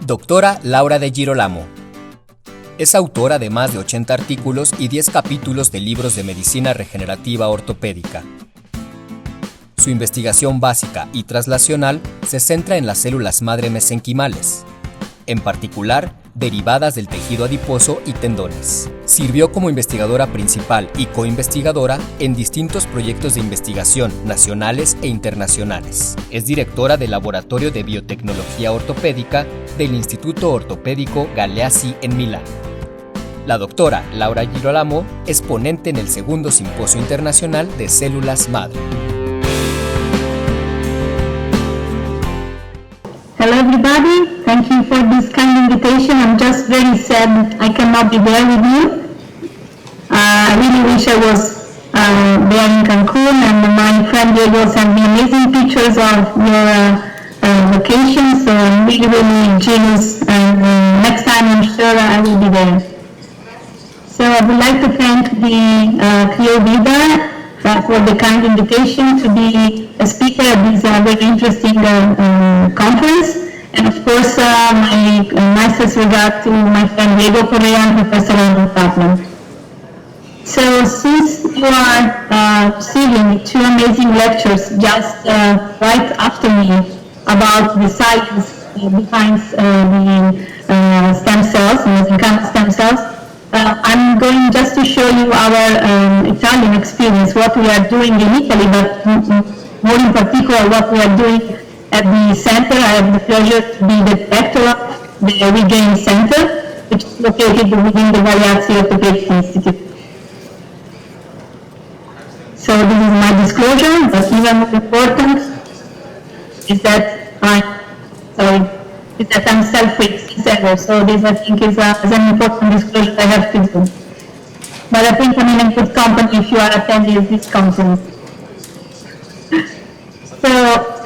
Doctora Laura de Girolamo. Es autora de más de 80 artículos y 10 capítulos de libros de medicina regenerativa ortopédica. Su investigación básica y traslacional se centra en las células madre mesenquimales, en particular derivadas del tejido adiposo y tendones. Sirvió como investigadora principal y coinvestigadora en distintos proyectos de investigación nacionales e internacionales. Es directora del Laboratorio de Biotecnología Ortopédica del Instituto Ortopédico Galeazzi en Milán. La doctora Laura Girolamo es ponente en el segundo Simposio Internacional de Células Madre. Hello everybody, thank you for this kind invitation. I'm just very sad I cannot be there with you. I really wish I was there in Cancun, and my friend Diego sent me amazing pictures of your location, so I'm really jealous, and next time I'm sure I will be there. So I would like to thank the Clio Vida for the kind invitation to be a speaker at this very interesting conference. And of course, my nicest regard to my friend Diego Correa and Professor Andrew Kaplan. So since you are receiving two amazing lectures just right after me about the science behind the stem cells, mesenchymal stem cells, I'm going just to show you our Italian experience, what we are doing in Italy, but more in particular what we are doing at the center. I have the pleasure to be the director of the Regain Center, which is located within the Galeazzi Orthopedic Institute. So this is my disclosure, but even more important is that I'm self-free since ever. So this I think is an important disclosure I have to do. But I think I'm in a good company if you are attending this conference. So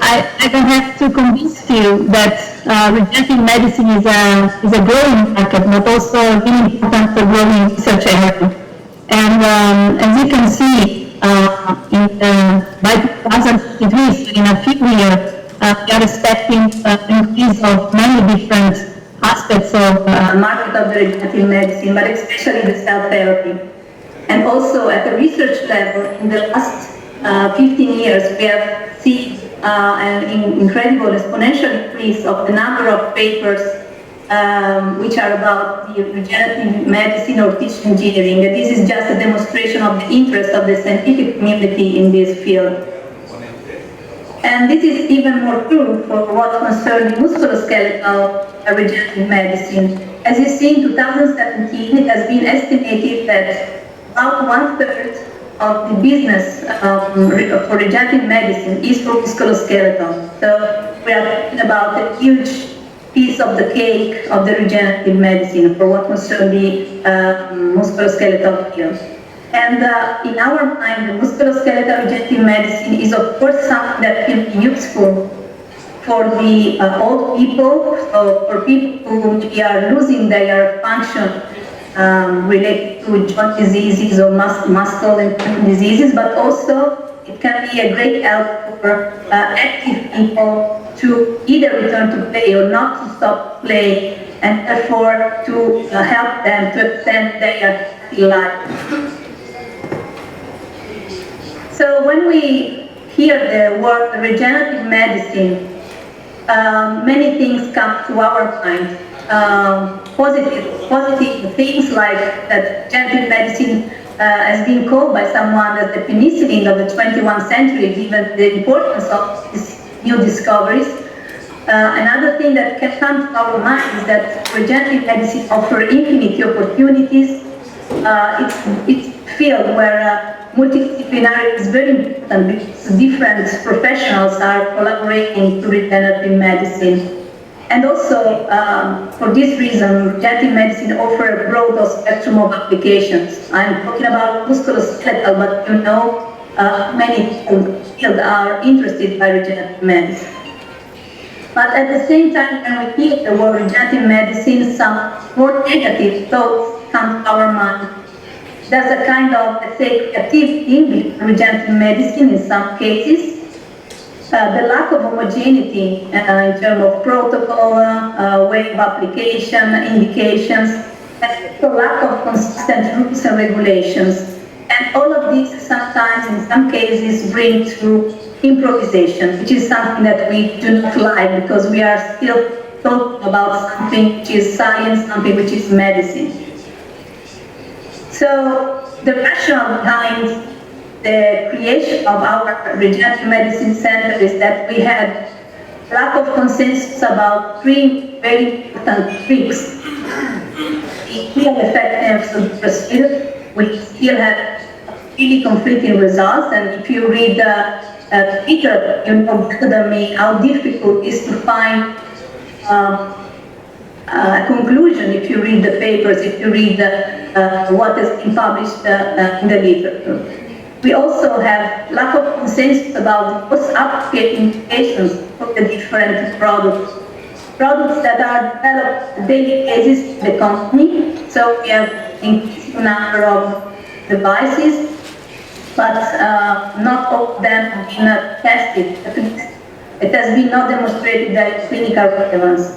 I don't have to convince you that regenerative medicine is a growing market, but also really important for growing research area. And as you can see, by 2053, so in a few years, we are expecting an increase of many different aspects of market of the regenerative medicine, but especially the cell therapy. And also at the research level, in the last 15 years, we have seen an incredible exponential increase of the number of papers which are about the regenerative medicine or tissue engineering. This is just a demonstration of the interest of the scientific community in this field. And this is even more true for what concerns musculoskeletal regenerative medicine. As you see, in 2017, it has been estimated that about 1/3 of the business for regenerative medicine is for musculoskeletal. So we are talking about a huge piece of the cake of the regenerative medicine for what concerns the musculoskeletal field. And in our mind, the musculoskeletal regenerative medicine is of course something that can be useful for the old people, so for people who are losing their function related to joint diseases or muscle and diseases, but also it can be a great help for active people to either return to play or not to stop play, and therefore to help them to extend their life. So when we hear the word regenerative medicine, many things come to our mind. Positive things like that regenerative medicine has been called by someone as the penicillin of the 21st century, given the importance of these new discoveries. Another thing that can come to our mind is that regenerative medicine offers infinite opportunities. It's a field where multidisciplinarity is very important because different professionals are collaborating to regenerative medicine. And also, for this reason, regenerative medicine offers a broad spectrum of applications. I'm talking about musculoskeletal, but you know many fields are interested by regenerative medicine. But at the same time, when we hear the word regenerative medicine, some more negative thoughts come to our mind. There's a kind of, let's say, creativity with regenerative medicine in some cases. the lack of homogeneity in terms of protocol, way of application, indications, and the lack of consistent rules and regulations. And all of these sometimes, in some cases, bring to improvisation, which is something that we do not like because we are still talking about something which is science, something which is medicine. So the rationale behind the creation of our regenerative medicine center is that we had lack of consensus about three very important things. The real effectiveness of the procedure, we still have really conflicting results, and if you read the literature, you know better than me how difficult it is to find a conclusion if you read the papers, if you read what has been published in the literature. We also have lack of consensus about the post-application implications of the different products. Products that are developed on a daily basis in the company, so we have increasing number of devices, but not all of them have been tested. At least it has been not demonstrated that clinical relevance.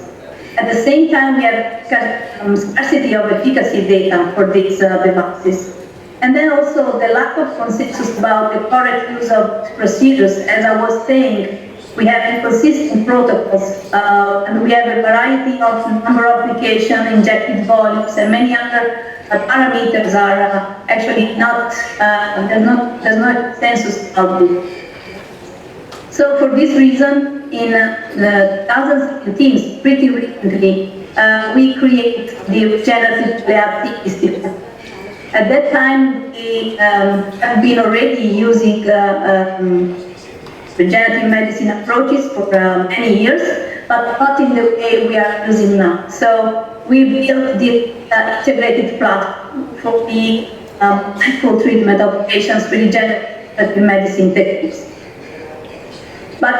At the same time, we have scarcity of efficacy data for these devices. And then also the lack of consensus about the correct use of procedures. As I was saying, we have inconsistent protocols, and we have a variety of number of applications, injected volumes, and many other parameters are actually not, there's no consensus about this. So for this reason, in 2017, pretty recently, we created the Regenerative Paleatic Institute. At that time, we have been already using regenerative medicine approaches for many years, but not in the way we are using now. So we built the integrated platform for the medical treatment of patients with regenerative medicine techniques. But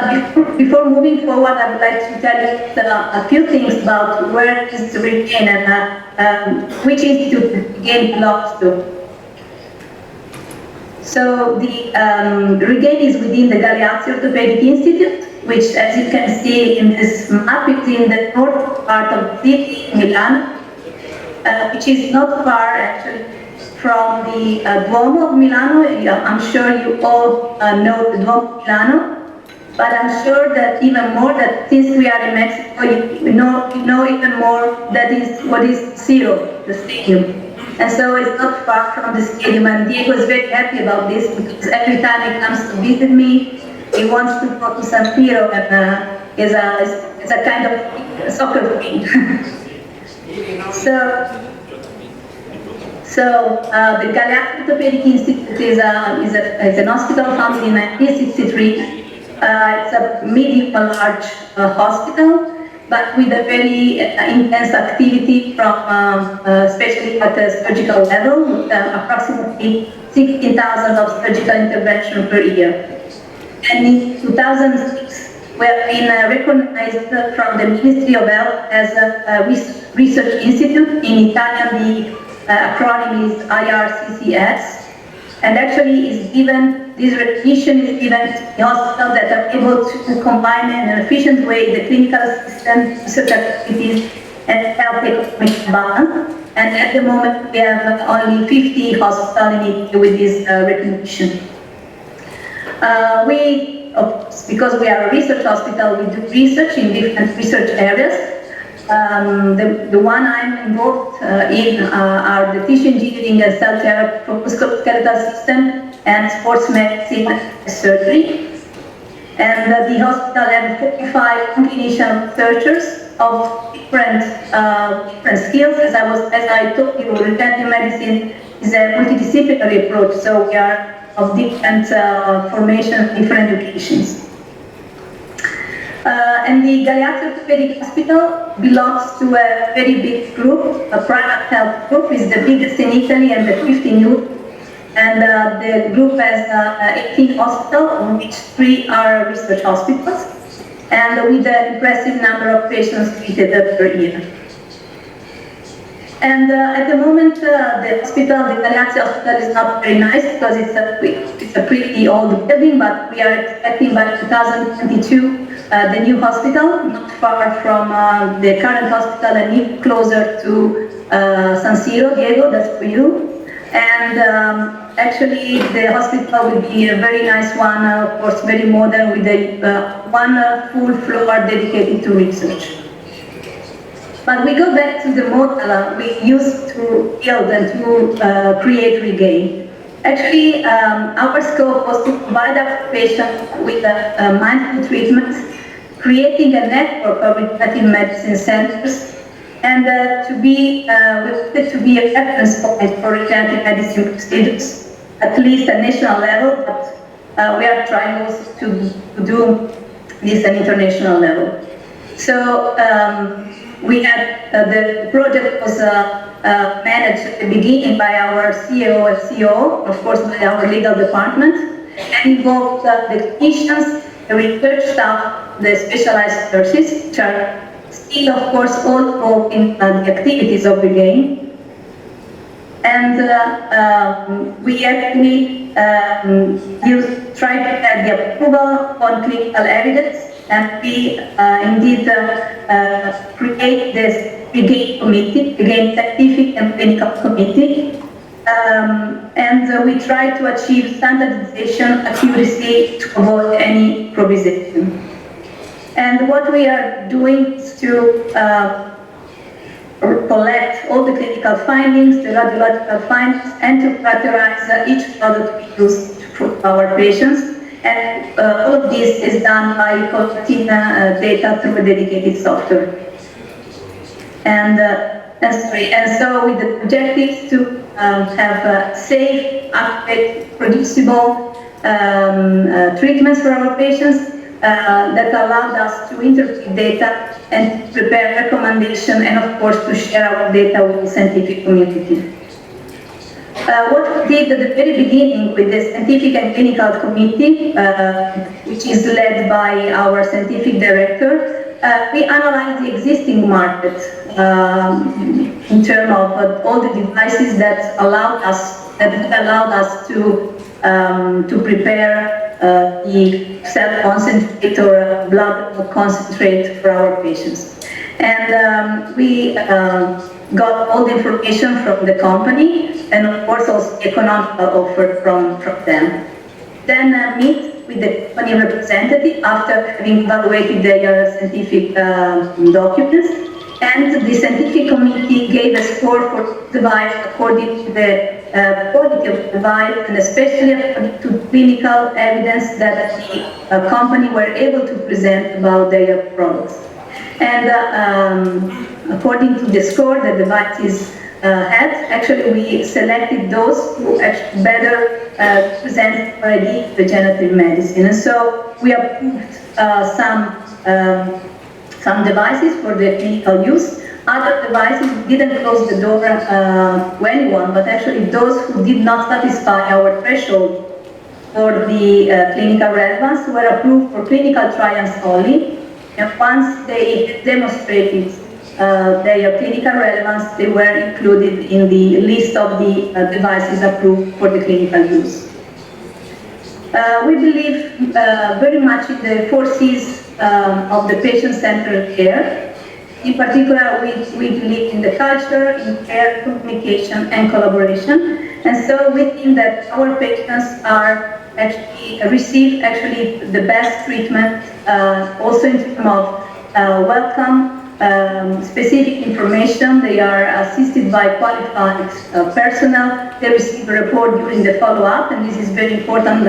before moving forward, I would like to tell you a few things about where is Regain and which institute Regain belongs to. So the Regain is within the Galeazzi Orthopedic Institute, which, as you can see in this map, is in the north part of the city, Milan, which is not far actually from the Duomo of Milano. I'm sure you all know the Duomo of Milano. But I'm sure that even more that since we are in Mexico, you know even more that is what is Zero, the stadium. And so it's not far from the stadium, and Diego is very happy about this because every time he comes to visit me, he wants to go to San Siro, and it's a kind of soccer thing. So the Galeazzi Orthopedic Institute is an hospital founded in 1963. It's a medium large hospital, but with a very intense activity from, especially at the surgical level, with approximately 16,000 of surgical intervention per year. And in 2006, we have been recognized from the Ministry of Health as a research institute. In Italian, the acronym is IRCCS. And actually, this recognition is given to the hospitals that are able to combine in an efficient way the clinical assistance, research activities, and health economic balance. And at the moment, we have only 50 hospitals in Italy with this recognition. Because we are a research hospital, we do research in different research areas. The one I'm involved in are the tissue engineering and cell therapy for musculoskeletal system and sports medicine and surgery. And the hospital has 45 clinician researchers of different skills. As I told you, regenerative medicine is a multidisciplinary approach, so we are of different formations, different educations. And the Galeazzi Orthopedic Hospital belongs to a very big group, a private health group. It's the biggest in Italy and the 5th in Europe. And the group has 18 hospitals, of which 3 are research hospitals, and with an impressive number of patients treated per year. And at the moment, the hospital, the Galeazzi Hospital, is not very nice because it's a pretty old building, but we are expecting by 2022 the new hospital, not far from the current hospital and even closer to San Siro. Diego, that's for you. And actually, the hospital will be a very nice one, of course, very modern, with one full floor dedicated to research. But we go back to the model we used to build and to create Regain. Actually, our scope was to provide our patients with mindful treatment, creating a network of regenerative medicine centers, and we wanted to be a reference point for regenerative medicine procedures, at least at national level, but we are trying also to do this at international level. So we had the project was managed at the beginning by our CEO and COO, of course by our legal department, and involved the clinicians, the research staff, the specialized nurses, which are still, of course, all involved in the activities of Regain. And we actually tried to get the approval on clinical evidence, and we indeed create this Regain committee, Regain scientific and clinical committee, and we try to achieve standardization, accuracy to avoid any improvisation. And what we are doing is to collect all the clinical findings, the radiological findings, and to characterize each product we use for our patients. And all of this is done by collecting data through a dedicated software. And so with the objectives to have safe, accurate, producible treatments for our patients that allowed us to interpret data and prepare recommendation, and of course to share our data with the scientific community. What we did at the very beginning with the scientific and clinical committee, which is led by our scientific director, we analyzed the existing market in terms of all the devices that allowed us to prepare the cell concentrate or blood concentrate for our patients. And we got all the information from the company, and of course also the economic offer from them. Then meet with the company representative after having evaluated their scientific documents, and the scientific committee gave a score for the device according to the quality of the device, and especially according to clinical evidence that the company were able to present about their products. And according to the score the devices had, actually we selected those who actually better present already regenerative medicine. And so we approved some devices for the clinical use. Other devices didn't close the door to anyone, but actually those who did not satisfy our threshold for the clinical relevance were approved for clinical trials only. And once they demonstrated their clinical relevance, they were included in the list of the devices approved for the clinical use. We believe very much in the 4 C's of the patient-centered care. In particular, we believe in the culture, in care, communication, and collaboration. And so we think that our patients are receive the best treatment, also in terms of welcome, specific information. They are assisted by qualified personnel. They receive a report during the follow-up, and this is very important.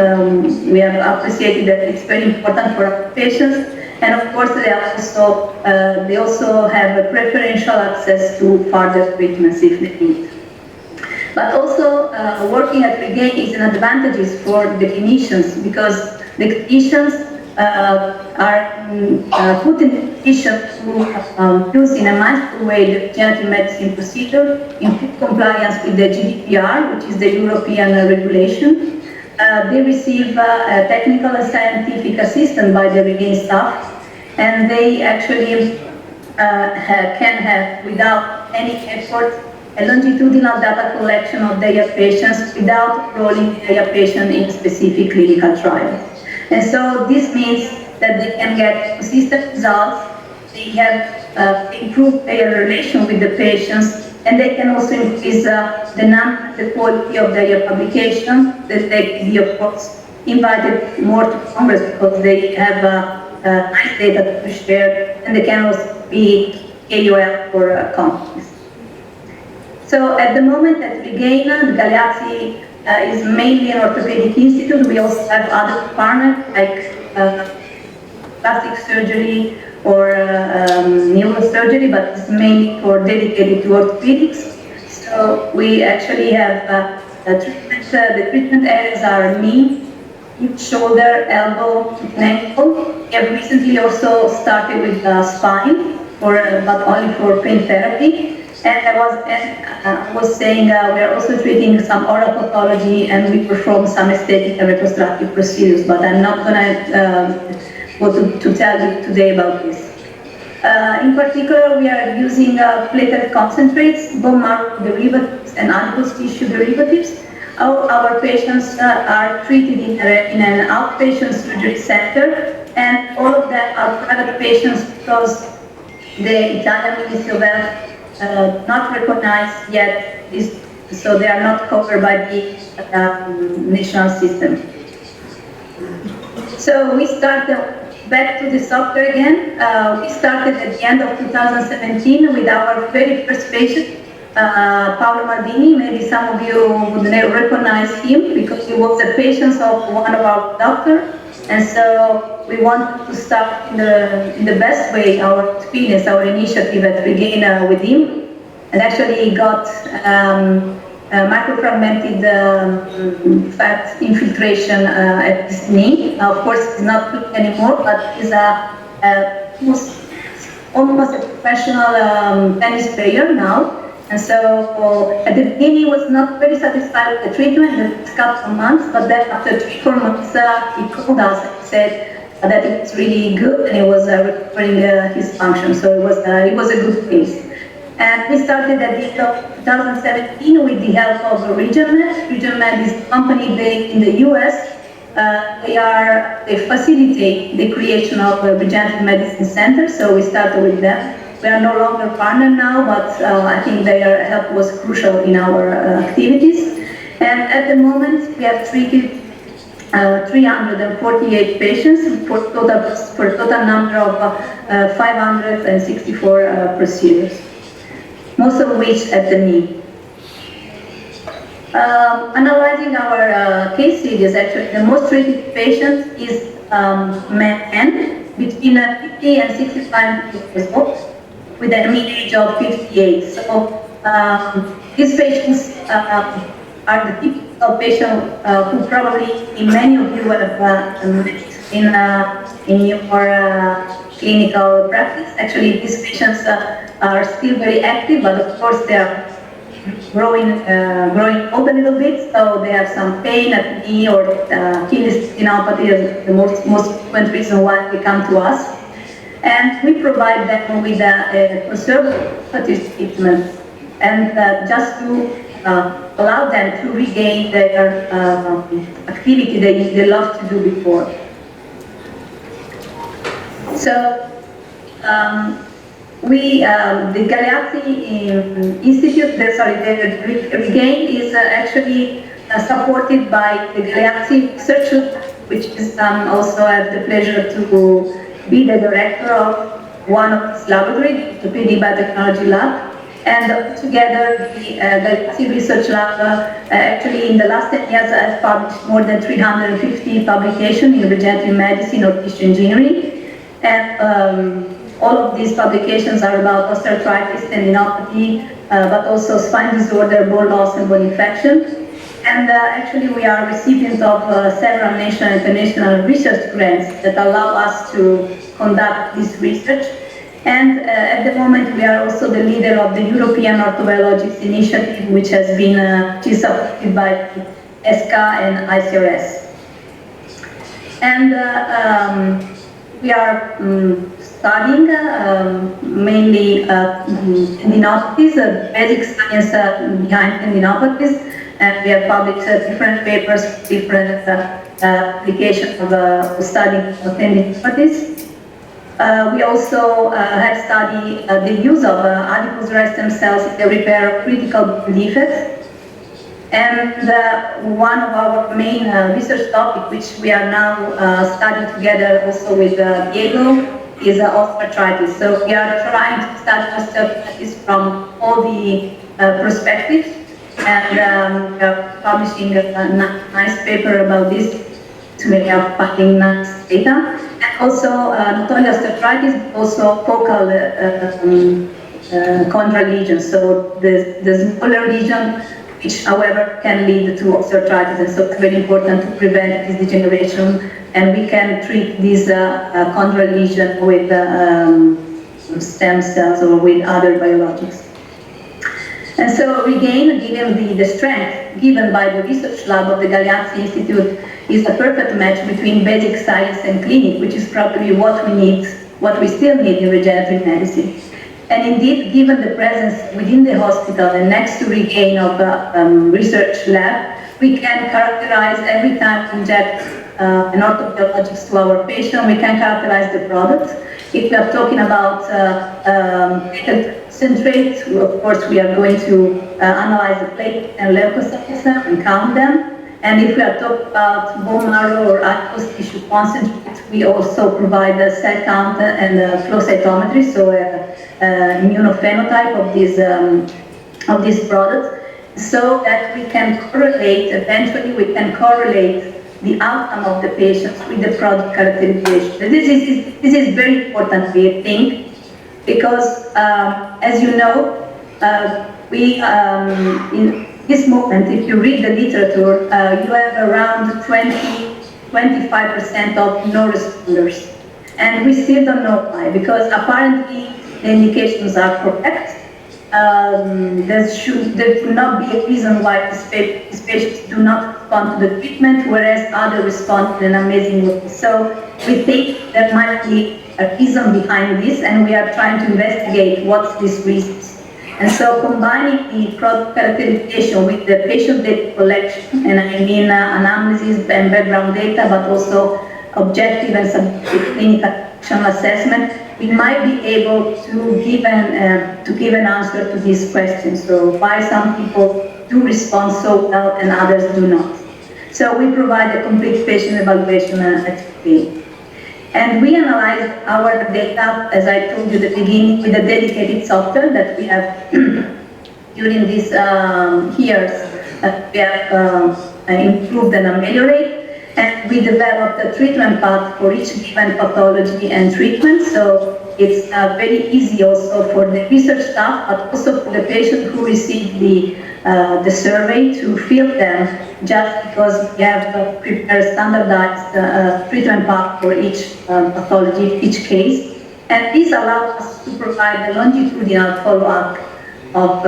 We have appreciated that it's very important for our patients. And of course, they also have a preferential access to further treatments if they need. But also, working at Regain is an advantage for the clinicians, because the clinicians are put in a position to use in a mindful way the regenerative medicine procedure in full compliance with the GDPR, which is the European regulation. They receive technical and scientific assistance by the Regain staff, and they actually can have, without any effort, a longitudinal data collection of their patients without enrolling their patient in specific clinical trials. And so this means that they can get consistent results, they have improved their relation with the patients, and they can also increase the quality of their publication, that they can be, of course, invited more to Congress because they have nice data to share, and they can also be KOL for companies. So at the moment at Regain, the Galeazzi is mainly an orthopedic institute. We also have other partners like plastic surgery or neurosurgery, but it's mainly dedicated to orthopedics. So we actually have the treatment areas are knee, hip, shoulder, elbow, and ankle. We have recently also started with spine, but only for pain therapy. And I was saying we are also treating some oral pathology, and we perform some aesthetic and reconstructive procedures, but I'm not going to tell you today about this. In particular, we are using platelet concentrates, bone marrow derivatives, and adipose tissue derivatives. Our patients are treated in an outpatient surgery center, and all of them are private patients because the Italian Ministry of Health not recognized yet, so they are not covered by the national system. So we started, back to the software again, we started at the end of 2017 with our very first patient, Paolo Maldini. Maybe some of you would recognize him because he was a patient of one of our doctors. And so we wanted to start in the best way our experience, our initiative at Regain with him. And actually he got microfragmented fat infiltration at his knee. Now, of course, he's not playing anymore, but he's almost a professional tennis player now. And so at the beginning he was not very satisfied with the treatment, the first couple of months, but then after 3-4 months he called us and said that it was really good and he was recovering his function. So it was a good case. And we started at the end of 2017 with the help of RegionMed. RegionMed is a company based in the US. They facilitate the creation of regenerative medicine centers, so we started with them. We are no longer partner now, but I think their help was crucial in our activities. And at the moment, we have treated 348 patients for a total number of 564 procedures, most of which at the knee. Analyzing our case series, actually, the most treated patient is men between 50 and 65 years old, with a mean age of 58. So these patients are the typical patient who probably many of you have met in your clinical practice. Actually, these patients are still very active, but of course they are growing old a little bit, so they have some pain at the knee or kidney tendinopathy is the most frequent reason why they come to us. And we provide them with a conservative treatment, and just to allow them to regain their activity they loved to do before. So the Galeazzi Institute, the Regain is actually supported by the Galeazzi Research Lab, which is also I have the pleasure to be the director of one of this laboratory, the PD Biotechnology Lab. And together, the Galeazzi Research Lab actually in the last 10 years has published more than 350 publications in regenerative medicine or tissue engineering. And all of these publications are about osteoarthritis, tendinopathy, but also spine disorder, bone loss, and bone infection. And actually, we are recipients of several national and international research grants that allow us to conduct this research. And at the moment, we are also the leader of the European Orthobiologics Initiative, which has been supported by ESCA and ICRS. And we are studying mainly tendinopathies, basic science behind tendinopathies, and we have published different papers, different applications of studying tendinopathies. We also have studied the use of adipose red stem cells in the repair of critical defects. And one of our main research topics, which we are now studying together also with Diego, is osteoarthritis. So we are trying to study osteoarthritis from all the perspectives, and we are publishing a nice paper about this. We are finding nice data. And also, not only osteoarthritis, but also focal chondral lesions. So the smaller lesion, which, however, can lead to osteoarthritis, and so it's very important to prevent this degeneration, and we can treat this chondral lesion with stem cells or with other biologics. And so Regain, given the strength given by the research lab of the Galeazzi Institute, is a perfect match between basic science and clinic, which is probably what we need, what we still need in regenerative medicine. And indeed, given the presence within the hospital and next to Regain of a research lab, we can characterize every time we inject an orthobiologics to our patient, we can characterize the product. If we are talking about concentrate, of course, we are going to analyze the platelet and leukocytes and count them. And if we are talking about bone marrow or adipose tissue concentrate, we also provide a cell count and flow cytometry, so immunophenotype of this product, so that we can correlate, eventually we can correlate the outcome of the patients with the product characterization. This is very important, we think, because as you know, in this moment, if you read the literature, you have around 25% of no responders. And we still don't know why, because apparently the indications are correct. There should not be a reason why these patients do not respond to the treatment, whereas others respond in an amazing way. So we think there might be a reason behind this, and we are trying to investigate what's these reasons. And so combining the product characterization with the patient data collection, and I mean analysis and background data, but also objective and subjective clinical functional assessment, we might be able to give an answer to these questions. So why some people do respond so well and others do not. So we provide a complete patient evaluation at scale. And we analyze our data, as I told you at the beginning, with a dedicated software that we have during these years. We have improved and ameliorated. And we developed a treatment path for each given pathology and treatment. So it's very easy also for the research staff, but also for the patient who received the survey to fill them, just because we have prepared standardized treatment path for each pathology, each case. And this allows us to provide the longitudinal follow-up of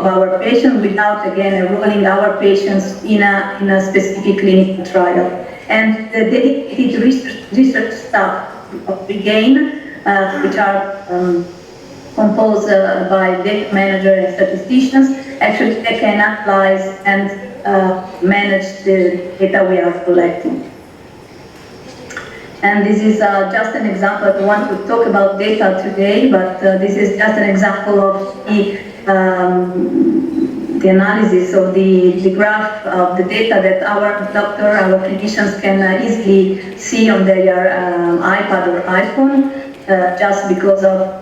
our patients without, again, enrolling our patients in a specific clinical trial. And the dedicated research staff of Regain, which are composed by data managers and statisticians, actually they can analyze and manage the data we are collecting. And this is just an example. I don't want to talk about data today, but this is just an example of the analysis of the graph of the data that our doctor, our clinicians can easily see on their iPad or iPhone, just because of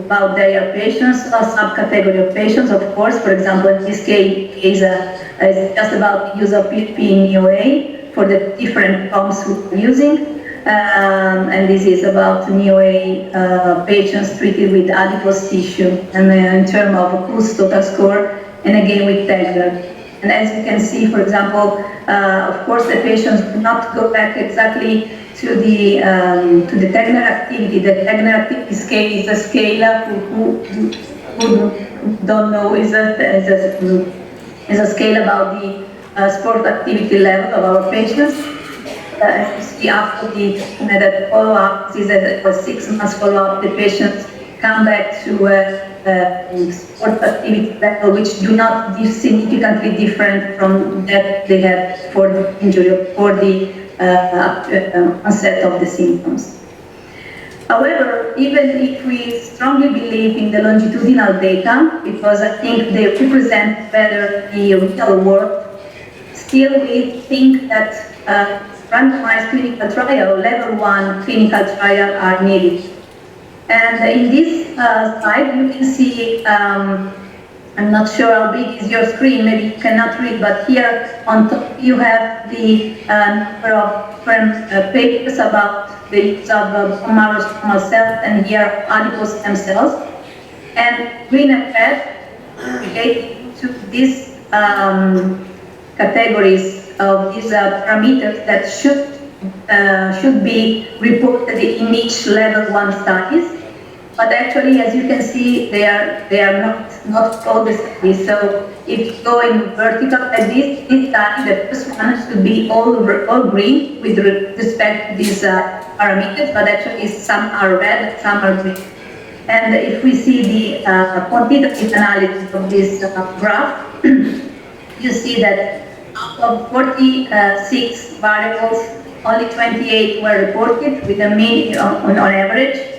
about their patients, a subcategory of patients, of course. For example, in this case is just about the use of PRP in NeoA for the different pumps we're using. And this is about NeoA patients treated with adipose tissue, and in terms of whose total score, and again with Tegner. And as you can see, for example, of course, the patients do not go back exactly to the Tegner activity. The Tegner activity scale is a scale who don't know is a scale about the sport activity level of our patients. As you see after the follow-up, this is a 6 months follow-up, the patients come back to sport activity level which do not be significantly different from that they had for the injury, for the onset of the symptoms. However, even if we strongly believe in the longitudinal data, because I think they represent better the real world, still we think that randomized clinical trial, level 1 clinical trial are needed. And in this slide, you can see, I'm not sure how big is your screen, maybe you cannot read, but here on top you have the number of different papers about the use of bone marrow stromal cells, and here adipose stem cells. And green and red relate to these categories of these parameters that should be reported in each level 1 studies. But actually, as you can see, they are not all the studies. So if you go in vertical like this study, the first one should be all green with respect to these parameters, but actually some are red, some are green. And if we see the quantitative analysis of this graph, you see that out of 46 variables, only 28 were reported with a mean on average.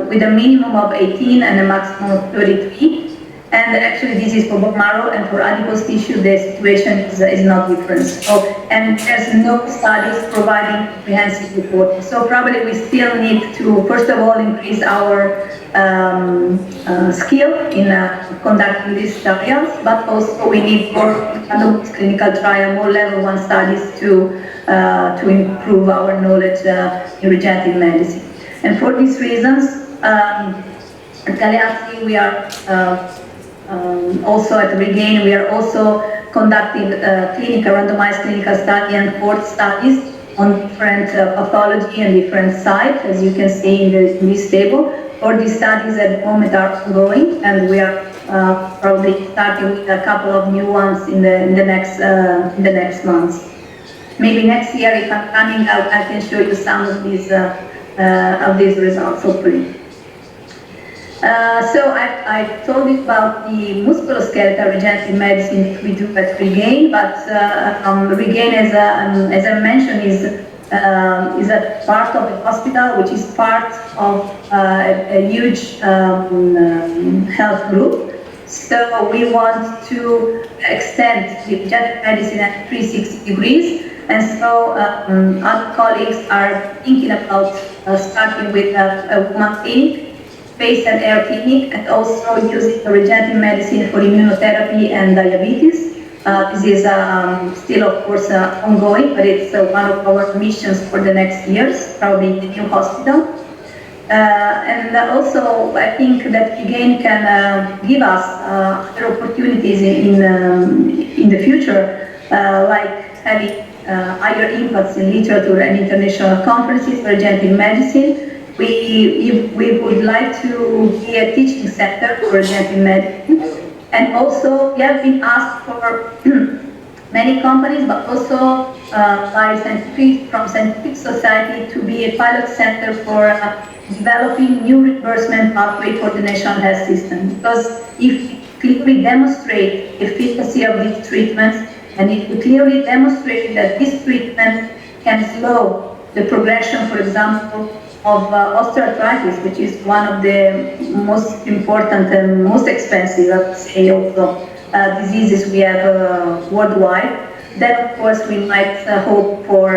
With a minimum of 18 and a maximum of 33. And actually this is for bone marrow, and for adipose tissue the situation is not different. So, and there's no studies providing comprehensive reporting. So probably we still need to, first of all, increase our skill in conducting these trials, but also we need more randomized clinical trial, more level 1 studies to improve our knowledge in regenerative medicine. And for these reasons, at Galeazzi, we are also at Regain, we are also conducting randomized clinical study and 4 studies on different pathology and different sites, as you can see in this table. All these studies at the moment are ongoing, and we are probably starting with a couple of new ones in the next months. Maybe next year, if I'm coming out, I can show you some of these results, hopefully. So I told you about the musculoskeletal regenerative medicine we do at Regain, but Regain, as I mentioned, is a part of the hospital, which is part of a huge health group. So we want to extend the regenerative medicine at 360 degrees. And so other colleagues are thinking about starting with a woman clinic, space and air clinic, and also using regenerative medicine for immunotherapy and diabetes. This is still, of course, ongoing, but it's one of our missions for the next years, probably in the new hospital. And also, I think that Regain can give us other opportunities in the future, like having higher impacts in literature and international conferences for regenerative medicine. We would like to be a teaching center for regenerative medicine. And also, we have been asked for many companies, but also from scientific society to be a pilot center for developing new reimbursement pathway for the national health system. Because if we clearly demonstrate efficacy of these treatments, and if we clearly demonstrate that this treatment can slow the progression, for example, of osteoarthritis, which is one of the most important and most expensive, I would say, also diseases we have worldwide, then of course we might hope for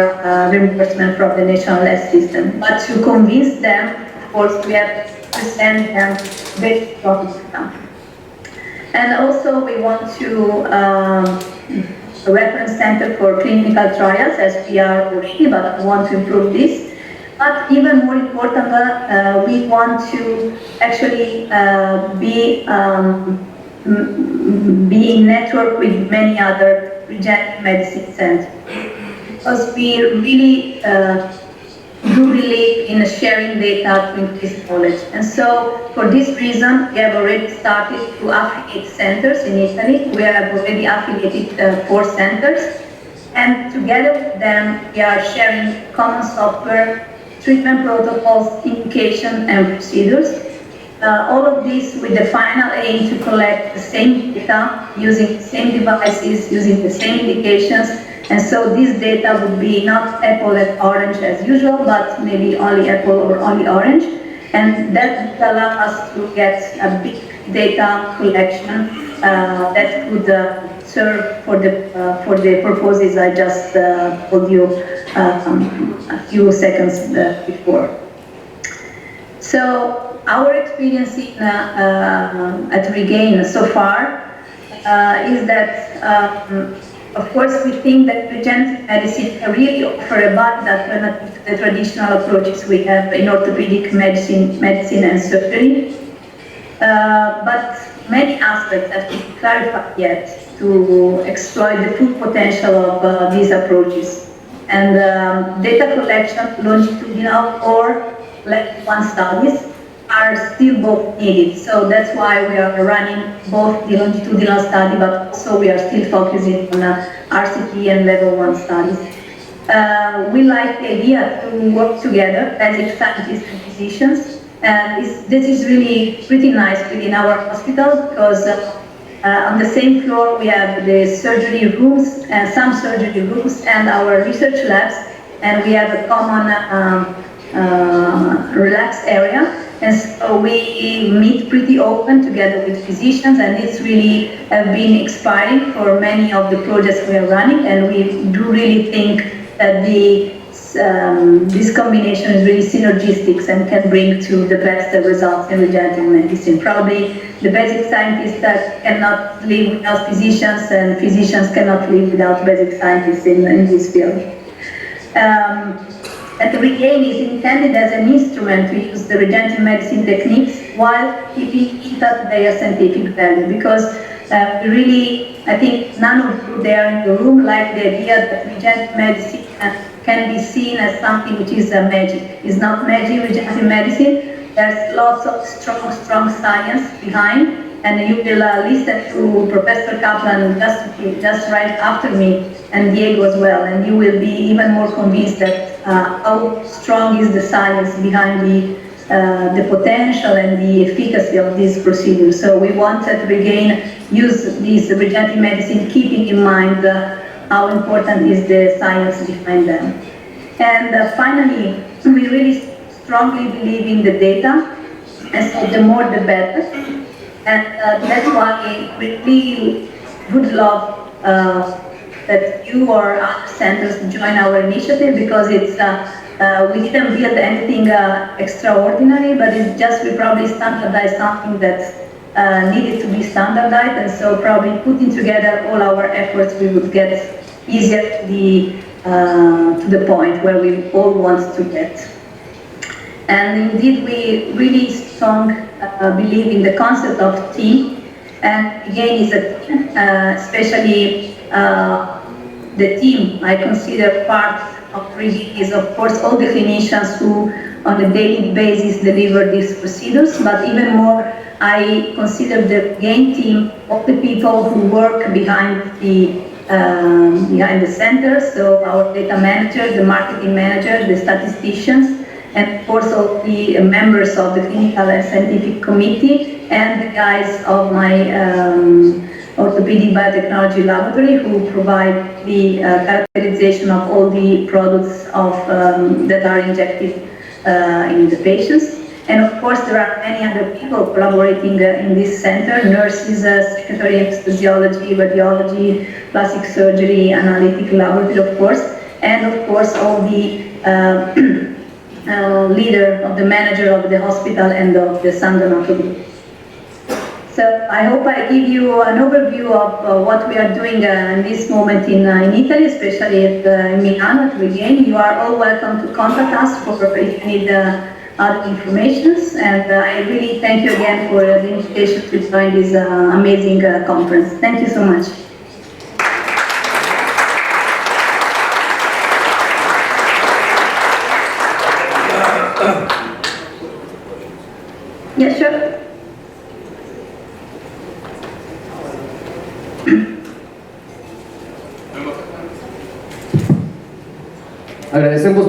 reimbursement from the national health system. But to convince them, of course, we have to present them basic topics. And also we want to a reference center for clinical trials, as we are already, but we want to improve this. But even more important, we want to actually be in network with many other regenerative medicine centers, because we really do believe in sharing data to increase knowledge. And so for this reason, we have already started to affiliate centers in Italy. We have already affiliated 4 centers. And together with them, we are sharing common software, treatment protocols, indication, and procedures. All of this with the final aim to collect the same data, using the same devices, using the same indications. And so this data would be not apple and orange as usual, but maybe only apple or only orange. And that would allow us to get a big data collection that could serve for the purposes I just told you a few seconds before. So our experience at Regain so far is that, of course, we think that regenerative medicine can really offer a valid alternative to the traditional approaches we have in orthopedic medicine and surgery. But many aspects have to be clarified yet to exploit the full potential of these approaches. And data collection, longitudinal or level 1 studies are still both needed. So that's why we are running both the longitudinal study, but also we are still focusing on RCT and level 1 studies. We like the idea to work together as scientists and physicians. And this is really pretty nice within our hospital because on the same floor we have the surgery rooms, some surgery rooms and our research labs, and we have a common relaxed area. And so we meet pretty often together with physicians, and it's really been inspiring for many of the projects we are running, and we do really think that this combination is really synergistic and can bring to the best results in regenerative medicine. Probably the basic scientists that cannot live without physicians, and physicians cannot live without basic scientists in this field. And the Regain is intended as an instrument to use the regenerative medicine techniques while keeping intact their scientific value, because really, I think none of you there in the room like the idea that regenerative medicine can be seen as something which is magic. It's not magic, regenerative medicine. There's lots of strong science behind, and you will listen to Professor Kaplan just right after me, and Diego as well, and you will be even more convinced that how strong is the science behind the potential and the efficacy of these procedures. So we wanted to use this regenerative medicine, keeping in mind how important is the science behind them. And finally, we really strongly believe in the data, and so the more the better. And that's why we really would love that you or other centers join our initiative, because it's we didn't build anything extraordinary, but it's just we probably standardized something that needed to be standardized, and so probably putting together all our efforts, we would get easier to the point where we all want to get. And indeed, we really strong believe in the concept of team, and again, is a team, especially the team I consider part of Regain is, of course, all the clinicians who on a daily basis deliver these procedures, but even more, I consider the Regain team of the people who work behind the center, so our data manager, the marketing manager, the statisticians, and of course all the members of the clinical and scientific committee, and the guys of my orthopedic biotechnology laboratory who provide the characterization of all the products that are injected in the patients. And of course, there are many other people collaborating in this center: nurses, secretary anesthesiology, radiology, plastic surgery, analytic laboratory, of course, and of course all the leader of the manager of the hospital and of the San Donato group. So I hope I give you an overview of what we are doing in this moment in Italy, especially at Milano at Regain. You are all welcome to contact us if you need other informations, and I really thank you again for the invitation to join this amazing conference. Thank you so much. Yeah, sure.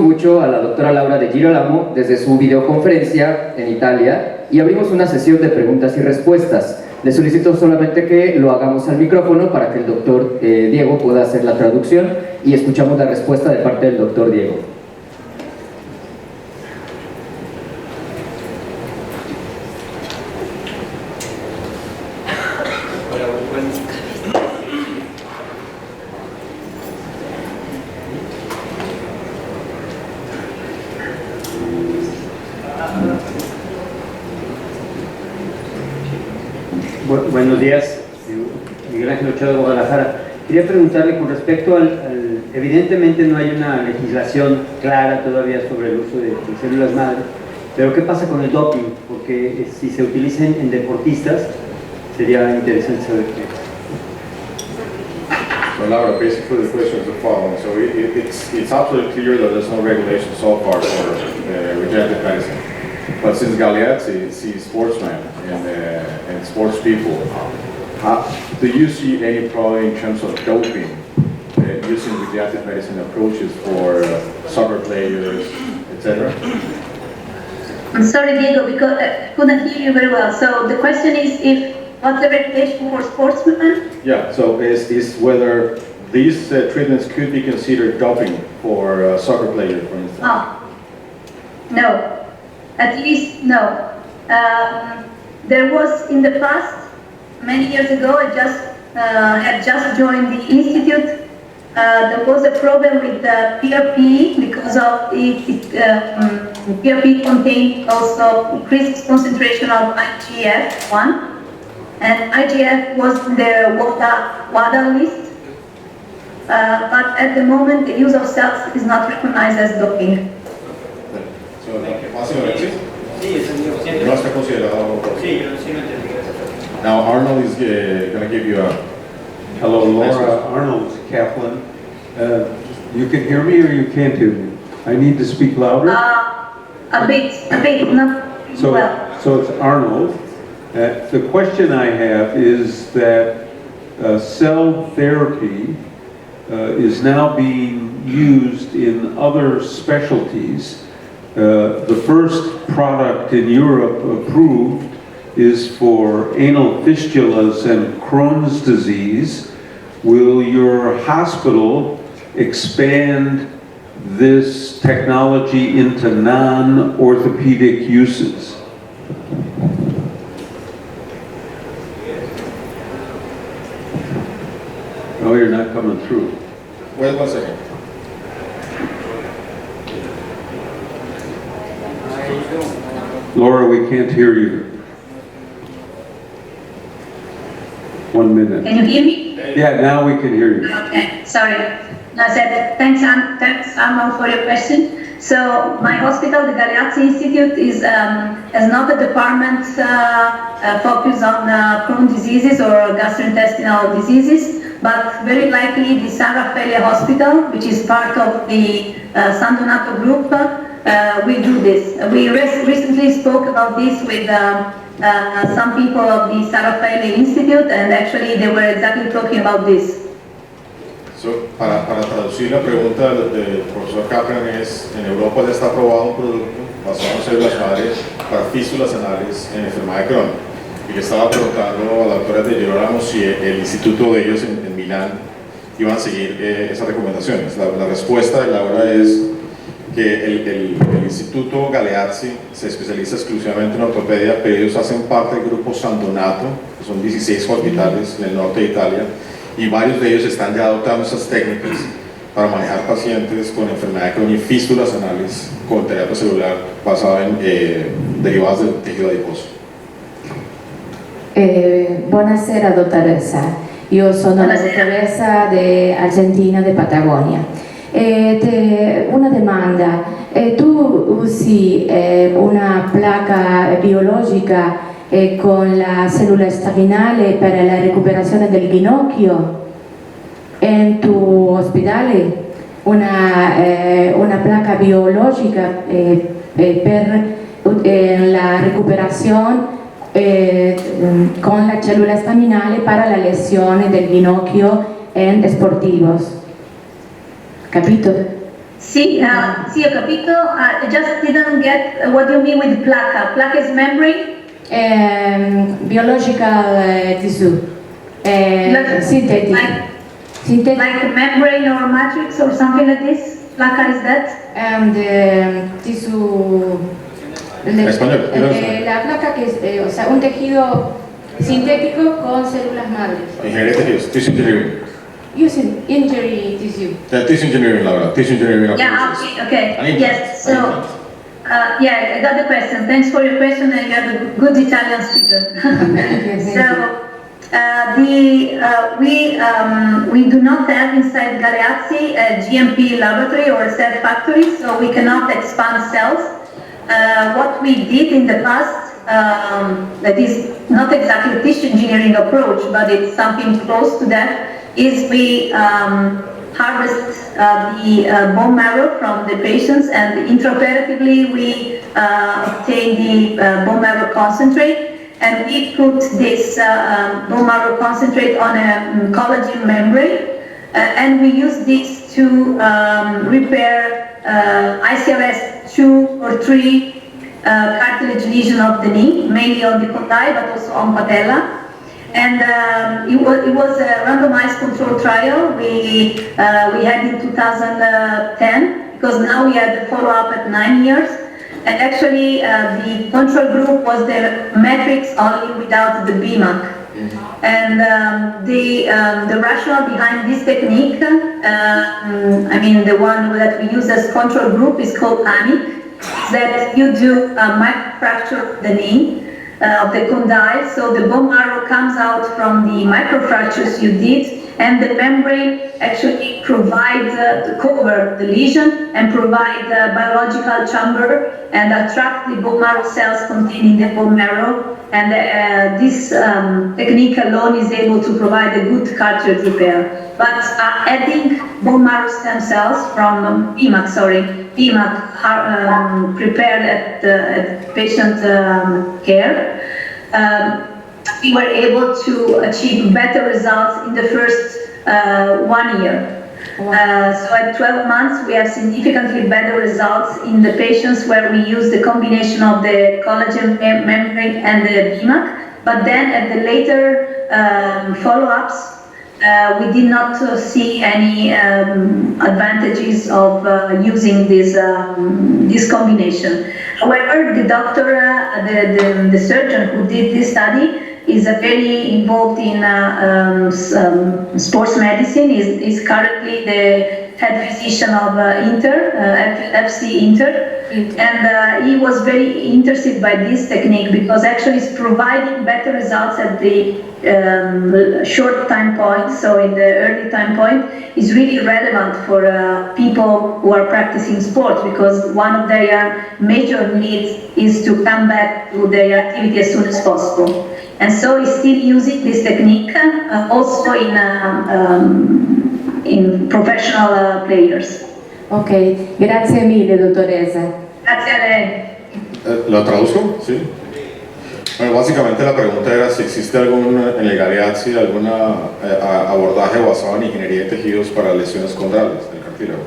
mucho a la doctora Laura de Girolamo desde su videoconferencia en Italia y abrimos una sesión de preguntas y respuestas. Le solicito solamente que lo hagamos al micrófono para que el doctor Diego pueda hacer la traducción y escuchamos la respuesta de parte del doctor Diego. Buenos días, Miguel Ángel Ochoa de Guadalajara. Quería preguntarle con respecto evidentemente no hay una legislación clara todavía sobre el uso de células madre, pero ¿qué pasa con el doping? Porque si se utilizan en deportistas, sería interesante saber qué. So Laura, basically the question is the following. So it's absolutely clear that there's no regulation so far for regenerative medicine. But since Galeazzi sees sportsmen and sports people, do you see any problem in terms of doping using regenerative medicine approaches for soccer players, etc.? I'm sorry, Diego, because I couldn't hear you very well. So the question is what's the regulation for sportsmen? Yeah, so is whether these treatments could be considered doping for soccer players, for instance? No. At least, no. There was in the past, many years ago, I had just joined the institute. There was a problem with the PRP because of PRP contained also increased concentration of IGF-1, and IGF was in the WADA list. But at the moment, the use of cells is not recognized as doping. No está considerado. Now Arnold is going to give you a... Hello, Laura. Arnold Kaplan. You can hear me or you can't hear me? I need to speak louder? A bit, not so, well. So it's Arnold. The question I have is that cell therapy is now being used in other specialties. The first product in Europe approved is for anal fistulas and Crohn's disease. Will your hospital expand this technology into non-orthopedic uses? Oh, you're not coming through. Wait 1 second. Laura, we can't hear you. 1 minute. Can you hear me? Yeah, now we can hear you. Okay, sorry. No, I said thanks, Arnold, for your question. So my hospital, the Galeazzi Institute, has not a department focused on Crohn's diseases or gastrointestinal diseases, but very likely the San Raffaele Hospital, which is part of the San Donato group, will do this. We recently spoke about this with some people of the San Raffaele Institute, and actually they were exactly talking about this. So, para traducir la pregunta del profesor Kaplan es, en Europa ya está aprobado un producto basado en células madre para fístulas anales en enfermedad de Crohn. Y le estaba preguntando a la doctora de Girolamo si el instituto de ellos en Milán iban a seguir esas recomendaciones. La respuesta de Laura es que el Instituto Galeazzi se especializa exclusivamente en ortopedia, pero ellos hacen parte del grupo San Donato, que son 16 hospitales en el norte de Italia, y varios de ellos están ya adoptando esas técnicas para manejar pacientes con enfermedad de Crohn y fístulas anales con terapia celular basada en derivadas del tejido adiposo. Buonasera dottoressa, io sono la dottoressa di Argentina, di Patagonia. Una domanda, tu usi una placa biologica con la cellula staminale per la recuperazione del ginocchio in tuo ospedale? Una placa biologica per la recuperazione con la cellula staminale para la lesione del ginocchio en deportivos. Capito? Sì, sì, ho capito. I just didn't get what do you mean with placa. Placa is membrane? Biological tissue. Synthetic. Like a membrane or matrix or something like this? Placa is that? And tissue. Español, La placa que es, o sea, un tejido sintético con células madres. Ingeniería de tejidos, tissue engineering. Using injury tissue. Tissue engineering, Laura. Tissue engineering. Yeah, okay. Yes, so, yeah, I got the question. Thanks for your question, and you have a good Italian speaker. So, we do not have inside Galeazzi a GMP laboratory or a cell factory, so we cannot expand cells. What we did in the past, that is not exactly a tissue engineering approach, but it's something close to that, is we harvest the bone marrow from the patients, and intraoperatively we obtain the bone marrow concentrate, and we put this bone marrow concentrate on a collagen membrane, and we use this to repair ICRS 2 or 3 cartilage lesion of the knee, mainly on the condyle, but also on patella. And it was a randomized control trial we had in 2010, because now we had the follow-up at 9 years. And actually, the control group was the matrix only without the BMAC. And the rationale behind this technique, I mean the one that we use as control group, is called AMIC, that you do a microfracture of the knee, of the condyle, so the bone marrow comes out from the microfractures you did, and the membrane actually provides to cover the lesion and provide a biological chamber and attract the bone marrow cells containing the bone marrow, and this technique alone is able to provide a good cartilage repair. But adding bone marrow stem cells from PMAC prepared at patient care, we were able to achieve better results in the first 1 year. So at 12 months, we have significantly better results in the patients where we use the combination of the collagen membrane and the BMAC. But then at the later follow-ups, we did not see any advantages of using this combination. However, the doctor, the surgeon who did this study, is very involved in sports medicine. Is currently the head physician of FC Inter. And he was very interested by this technique because actually it's providing better results at the short time point. So in the early time point is really relevant for people who are practicing sport, because one of their major needs is to come back to their activity as soon as possible. And so he's still using this technique also in professional players. Ok, grazie mille dottoressa. Grazie a lei. ¿Lo traduzco? Sí. Bueno, básicamente la pregunta era si existe en el Galeazzi algún abordaje basado en ingeniería de tejidos para lesiones condrales del cartílago.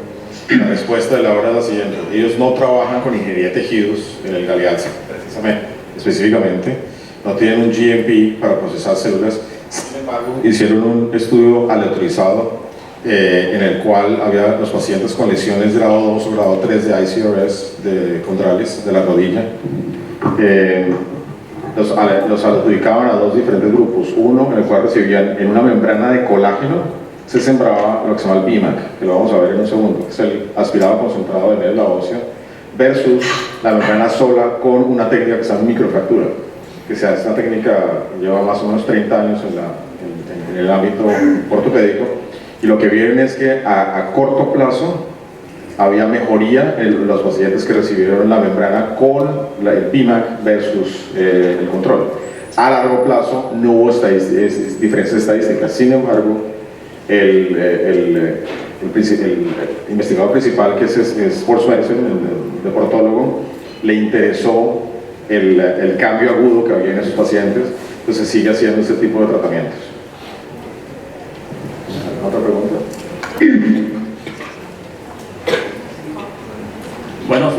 La respuesta de Laura es la siguiente: ellos no trabajan con ingeniería de tejidos en el Galeazzi, precisamente, específicamente, no tienen un GMP para procesar células. Sin embargo, hicieron un estudio aleatorizado en el cual había los pacientes con lesiones grado 2 o grado 3 de ICRS de condrales de la rodilla. Los adjudicaban a dos diferentes grupos. Uno en el cual recibían en una membrana de colágeno, se sembraba lo que se llama el BMAC, que lo vamos a ver en un segundo, que es el aspirado concentrado de médula ósea, versus la membrana sola con una técnica que se llama microfractura, que esta técnica lleva más o menos 30 años en el ámbito ortopédico, y lo que vieron es que a corto plazo había mejoría en los pacientes que recibieron la membrana con el BMAC versus el control. A largo plazo no hubo diferencias estadísticas. Sin embargo, el investigador principal, que es Sports Medicine, el deportólogo, le interesó el cambio agudo que había en esos pacientes, entonces sigue haciendo este tipo de tratamientos. ¿Otra pregunta?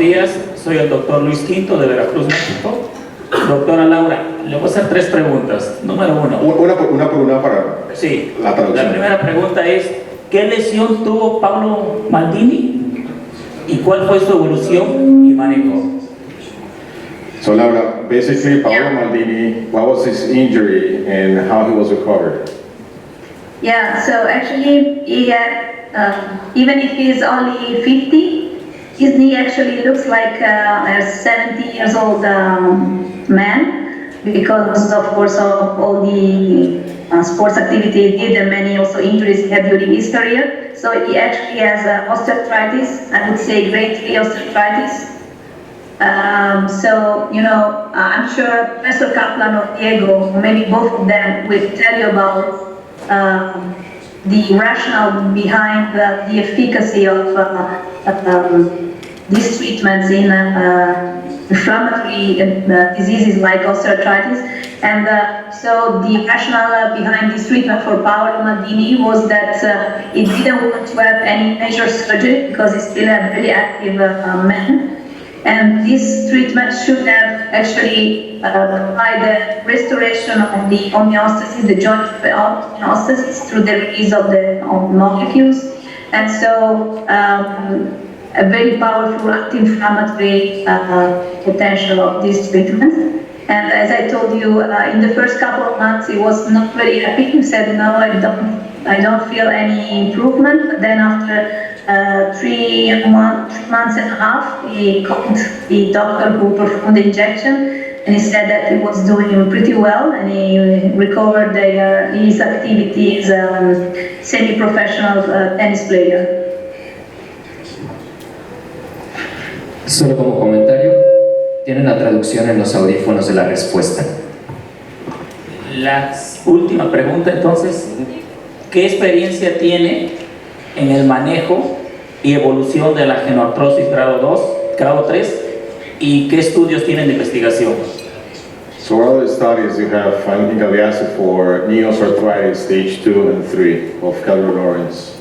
días, soy el doctor Luis Quinto de Veracruz, México. Doctora Laura, le voy a hacer 3 preguntas. Número 1. Una por una para Sí. la traducción. La primera pregunta es, ¿qué lesión tuvo Paolo Maldini? ¿Y cuál fue su evolución y manejo? So Laura, basically Paolo Maldini, what was his injury and how he was recovered? Yeah, so actually, he had, even if he's only 50, his knee actually looks like a 70 years old man, because of course of all the sports activity he did and many also injuries he had during his career. So he actually has osteoarthritis, I would say grade 3 osteoarthritis. So, you know, I'm sure Professor Kaplan or Diego, maybe both of them, will tell you about the rationale behind the efficacy of these treatments in inflammatory diseases like osteoarthritis. And so the rationale behind this treatment for Paolo Maldini was that he didn't want to have any major surgery because he's still a very active man. And this treatment should have actually provided restoration of the homeostasis, the joint homeostasis, through the release of the molecules. And so a very powerful anti-inflammatory potential of this treatment. And as I told you, in the first couple of months, he was not very happy. He said, no, I don't feel any improvement. But then after 3 months and a half, he called the doctor who performed the injection, and he said that he was doing pretty well, and he recovered his activity as a semi-professional tennis player. Solo como comentario, tienen la traducción en los audífonos de la respuesta. La última pregunta entonces, ¿qué experiencia tiene en el manejo y evolución de la genoartrosis grado 2, grado 3 y qué estudios tienen de investigación? So what other studies you have in Gaviace for knee osteoarthritis stage 2 and 3 of Keller-Lawrence?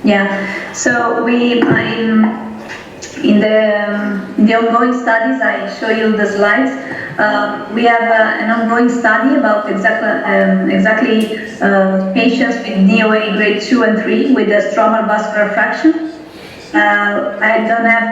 Yeah, so in the ongoing studies, I show you the slides. We have an ongoing study about exactly patients with DOA grade 2 and 3 with a stromal vascular fraction. I don't have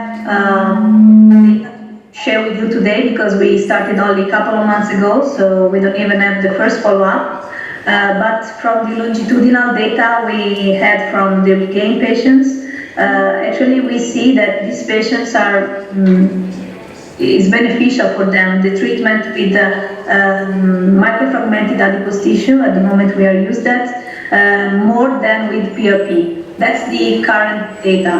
data to share with you today because we started only a couple of months ago, so we don't even have the first follow-up. But from the longitudinal data we had from the regain patients, actually we see that these patients is beneficial for them. The treatment with microfragmented adipose tissue, at the moment we are used that, more than with PRP. That's the current data.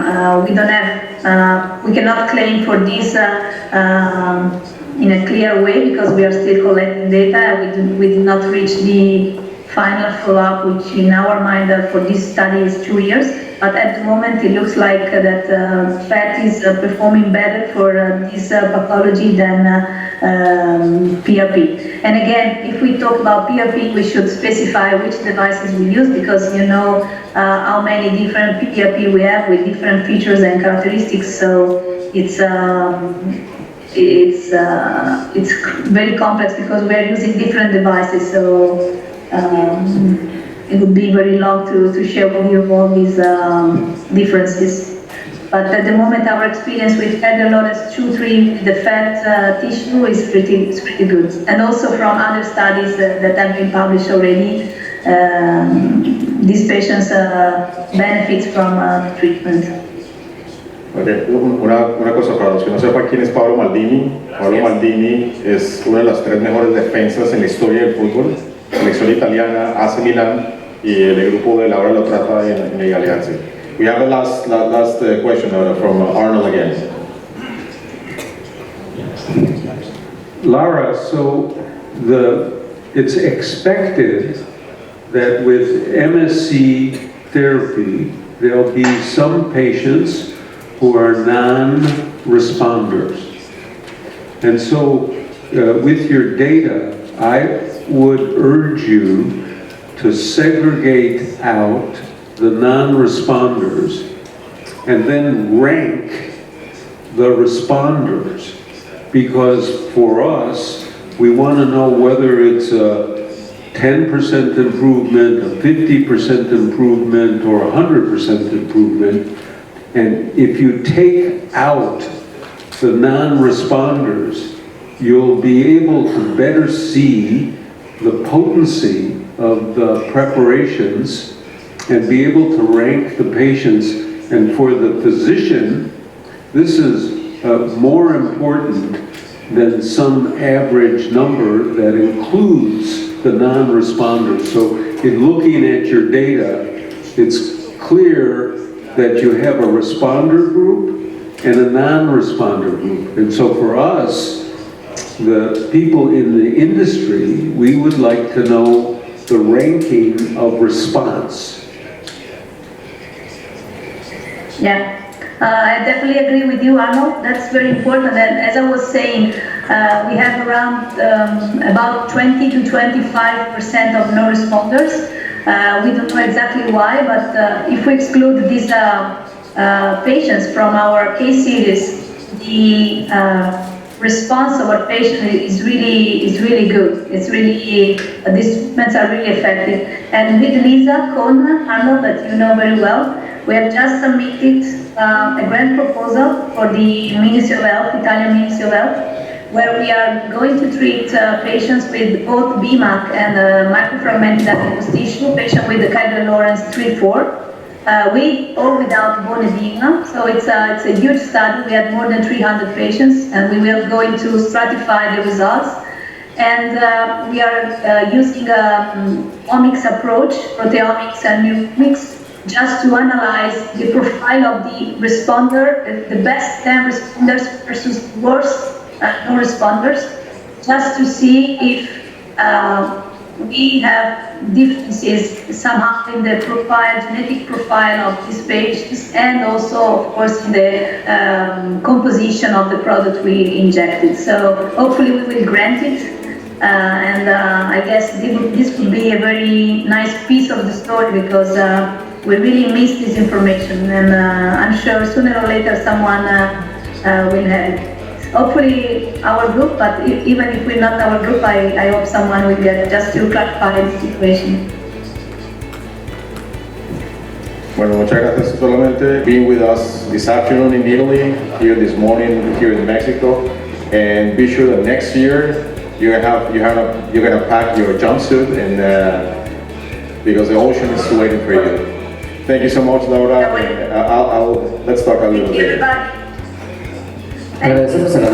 We don't have, we cannot claim for this in a clear way because we are still collecting data. We did not reach the final follow-up, which in our mind for this study is 2 years. But at the moment it looks like that FAT is performing better for this pathology than PRP. And again, if we talk about PRP, we should specify which devices we use because you know how many different PRP we have with different features and characteristics. So it's very complex because we are using different devices. So it would be very long to share with you all these differences. But at the moment, our experience with Keller-Lawrence 2-3, the fat tissue is pretty good. And also from other studies that have been published already, these patients benefit from the treatment. Okay. Una cosa para los que no sepan quién es Paolo Maldini. Paolo Maldini es una de las 3 mejores defensas en la historia del fútbol. Selección italiana, AC Milan y el grupo de Laura lo trata en el Alianza. We have a last question from Arnold again. Laura, so it's expected that with MSC therapy, there'll be some patients who are non-responders. And so with your data, I would urge you to segregate out the non-responders and then rank the responders, because for us, we want to know whether it's a 10% improvement, a 50% improvement, or 100% improvement. And if you take out the non-responders, you'll be able to better see the potency of the preparations and be able to rank the patients. And for the physician, this is more important than some average number that includes the non-responders. So in looking at your data, it's clear that you have a responder group and a non-responder group. And so for us, the people in the industry, we would like to know the ranking of response. Yeah, I definitely agree with you, Arnold. That's very important. And as I was saying, we have around about 20 to 25% of no-responders. We don't know exactly why, but if we exclude these patients from our case series, the response of our patient is really good. It's really, these treatments are really effective. And with Lisa Cohn, Arnold, that you know very well, we have just submitted a grant proposal for the Ministry of Health, Italian Ministry of Health, where we are going to treat patients with both BMAC and microfragmented adipose tissue, patient with the Kaiser-Lorentz 3-4, with or without bone edema. So it's a huge study. We had more than 300 patients, and we will going to stratify the results. And we are using a omics approach, proteomics and nucleomics, just to analyze the profile of the responder, the best 10 responders versus worst non-responders, just to see if we have differences somehow in the profile, genetic profile of these patients, and also, of course, in the composition of the product we injected. So hopefully we will grant it. And I guess this would be a very nice piece of the story, because we really miss this information, and I'm sure sooner or later someone will have it. Hopefully our group, but even if we're not our group, I hope someone will get just to clarify the situation. Bueno, muchas gracias. Solamente being with us this afternoon in Italy, here this morning here in Mexico, and be sure that next year you're gonna pack your jumpsuit, and because the ocean is waiting for you. Thank you so much, Laura. Let's talk a little bit. Thank you, everybody. Agradecemos a la